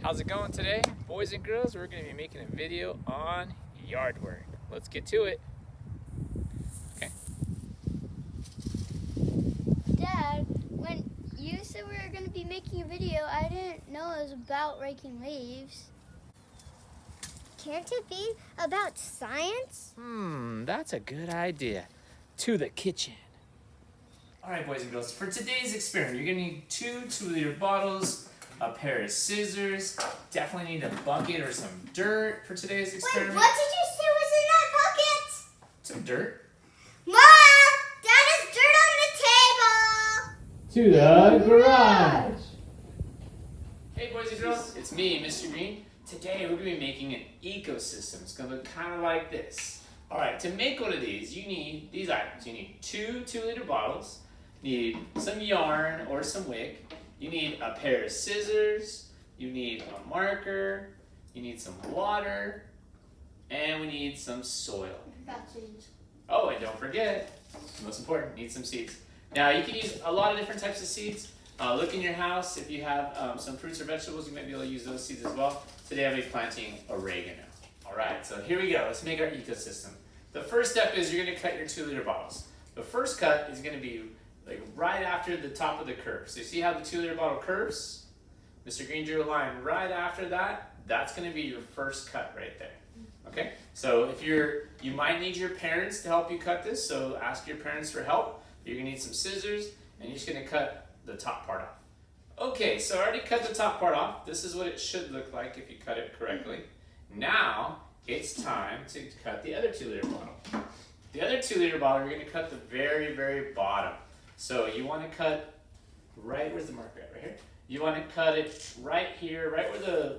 How's it going today? Boys and girls, we're going to be making a video on yard work. Let's get to it. Okay. Dad, when you said we were going to be making a video, I didn't know it was about raking leaves. Can't it be about science? That's a good idea. To the kitchen. All right, boys and girls, for today's experiment, you're going to need two 2-liter bottles, a pair of scissors, definitely need a bucket or some dirt for today's experiment. Wait, what did you say was in that bucket? Some dirt. Mom, Dad is dirt on the table. To the garage. Hey, boys and girls, it's me, Mr. Green. Today, we're going to be making an ecosystem. It's going to look kind of like this. All right, to make one of these, you need these items. You need two 2-liter bottles, you need some yarn or some wick, you need a pair of scissors, you need a marker, you need some water, and we need some soil. Got seeds. Oh, and don't forget, most important, need some seeds. Now, you can use a lot of different types of seeds. Look in your house. If you have some fruits or vegetables, you might be able to use those seeds as well. Today, I'll be planting oregano. All right, so here we go. Let's make our ecosystem. The first step is you're going to cut your 2-liter bottles. The first cut is going to be like right after the top of the curve. So you see how the 2-liter bottle curves? Mr. Green drew a line right after that. That's going to be your first cut right there. Okay? So if you might need your parents to help you cut this, so ask your parents for help. You're going to need some scissors, and you're just going to cut the top part off. Okay, so I already cut the top part off. This is what it should look like if you cut it correctly. Now, it's time to cut the other 2-liter bottle. The other 2-liter bottle, you're going to cut the very, very bottom. So you want to cut right, where's the marker at? Right here. You want to cut it right here, right where the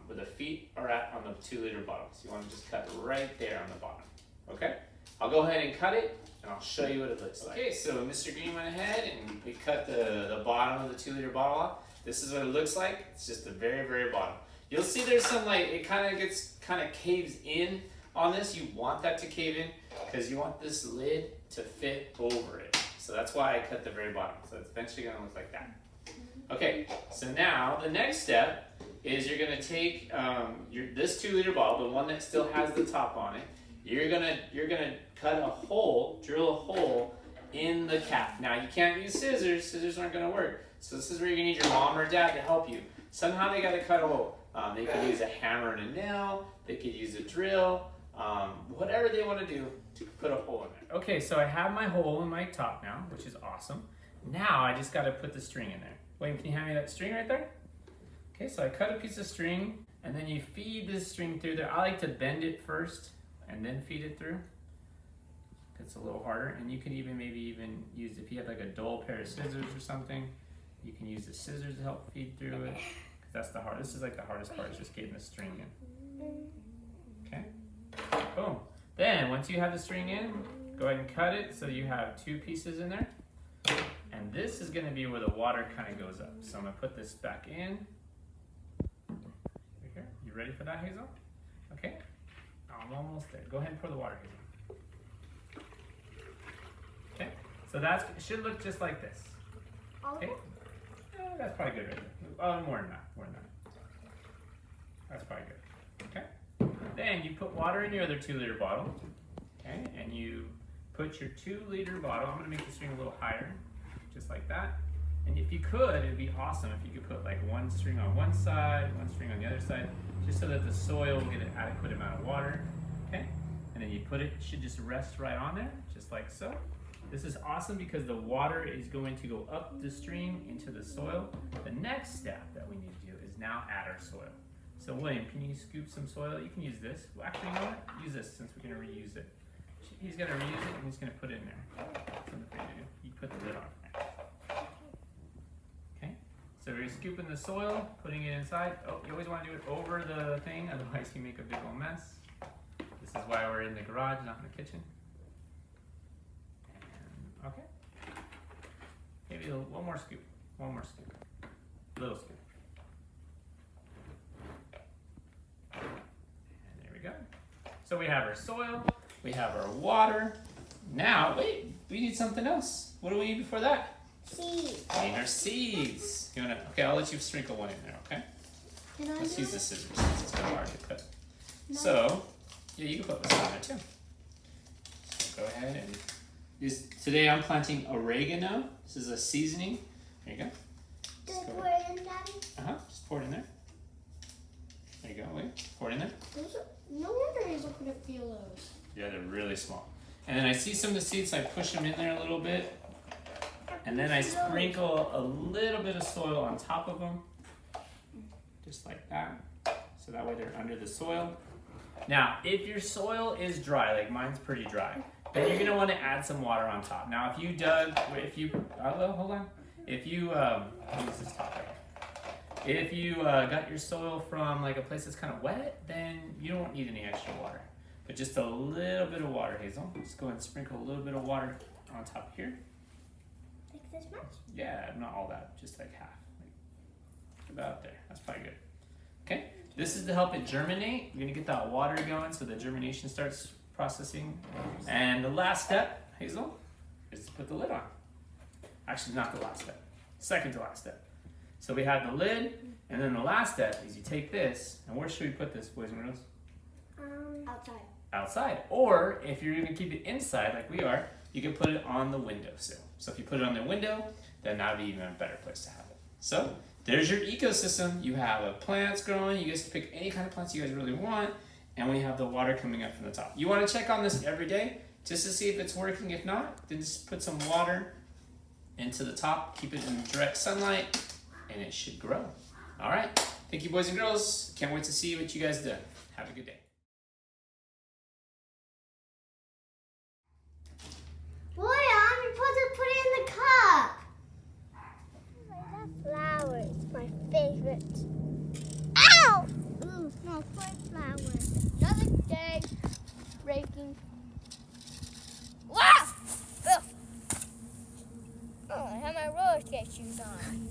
where the feet are at on the 2-liter bottles. You want to just cut right there on the bottom. Okay? I'll go ahead and cut it, and I'll show you what it looks like. Okay, so Mr. Green went ahead and we cut the bottom of the 2-liter bottle off. This is what it looks like. It's just the very, very bottom. You'll see there's some it kind of caves in on this. You want that to cave in because you want this lid to fit over it. So that's why I cut the very bottom. So it's eventually going to look like that. Okay, so now the next step is you're going to take this 2-liter bottle, the one that still has the top on it. You're gonna cut a hole, drill a hole in the cap. Now you can't use scissors. Scissors aren't going to work. So this is where you're going to need your mom or dad to help you. Somehow they got to cut a hole. They could use a hammer and a nail. They could use a drill. Whatever they want to do to put a hole in there. Okay, so I have my hole in my top now, which is awesome. Now I just got to put the string in there. William, can you hand me that string right there? Okay, so I cut a piece of string, and then you feed this string through there. I like to bend it first and then feed it through. It's a little harder, and you can maybe even use, if you have like a dull pair of scissors or something, you can use the scissors to help feed through it. That's the hardest. This is like the hardest part, is just getting the string in. Okay, boom. Then once you have the string in, go ahead and cut it so you have 2 pieces in there. And this is going to be where the water kind of goes up. So I'm going to put this back in. Right here. You ready for that, Hazel? Okay. I'm almost there. Go ahead and pour the water, Hazel. Okay. So it should look just like this. Okay. That's probably good right there. More than that. That's probably good. Okay. Then you put water in your other 2-liter bottle. Okay. And you put your 2-liter bottle. I'm going to make the string a little higher. Just like that. And if you could, it'd be awesome if you could put like one string on one side, one string on the other side, just so that the soil will get an adequate amount of water. Okay. And then you put it should just rest right on there, just like so. This is awesome because the water is going to go up the stream into the soil. The next step that we need to do is now add our soil. So William, can you scoop some soil? You can use this. Well, actually, you know what? Use this since we're going to reuse it. He's going to reuse it and he's going to put it in there. Something for you to do. You put the lid on there. Okay. So we're scooping the soil, putting it inside. Oh, you always want to do it over the thing, otherwise you make a big old mess. This is why we're in the garage, not in the kitchen. Okay. Maybe one more scoop. One more scoop. Little scoop. And there we go. So we have our soil. We have our water. Now, wait, we need something else. What do we need before that? Seeds. We need our seeds. Okay, I'll let you sprinkle one in there, okay? Can I Let's do use the it? scissors since it's kind of hard to cut. No. So, yeah, you can put this on there too. So go ahead and use. Today I'm planting oregano. This is a seasoning. There you go. Do Just I go pour ahead. it in, Daddy? Just pour it in there. There you go. Wait, pour it in there. No wonder Hazel couldn't feel those. Yeah, they're really small. And then I see some of the seeds. I push them in there a little bit, and then I sprinkle a little bit of soil on top of them, just like that. So that way they're under the soil. Now, if your soil is dry, like mine's pretty dry, then you're gonna want to add some water on top. Now, if you dug, hold on. If you use this top right. If you got your soil from like a place that's kind of wet, then you don't need any extra water. But just a little bit of water, Hazel. Just go ahead and sprinkle a little bit of water on top here. Like this much? Yeah, not all that, just like half. Like about there. That's probably good. Okay, this is to help it germinate. You're gonna get that water going so the germination starts processing. And the last step, Hazel, is to put the lid on. Actually, not the last step. Second to last step. So we have the lid, and then the last step is you take this, and where should we put this, boys and girls? Outside. Outside. Or if you're gonna keep it inside like we are, you can put it on the windowsill. So if you put it on the window, then that'd be even a better place to have it. So there's your ecosystem. You have plants growing. You guys can pick any kind of plants you guys really want, and we have the water coming up from the top. You want to check on this every day just to see if it's working. If not, then just put some water into the top. Keep it in direct sunlight, and it should grow. All right. Thank you, boys and girls. Can't wait to see what you guys do. Have a good day. Boy, I'm supposed to put it in the cup. That flower is my favorite. Ow! Ooh, no, poor flower. Another day raking. Wow! Ugh. Oh, I have my roller skate shoes on.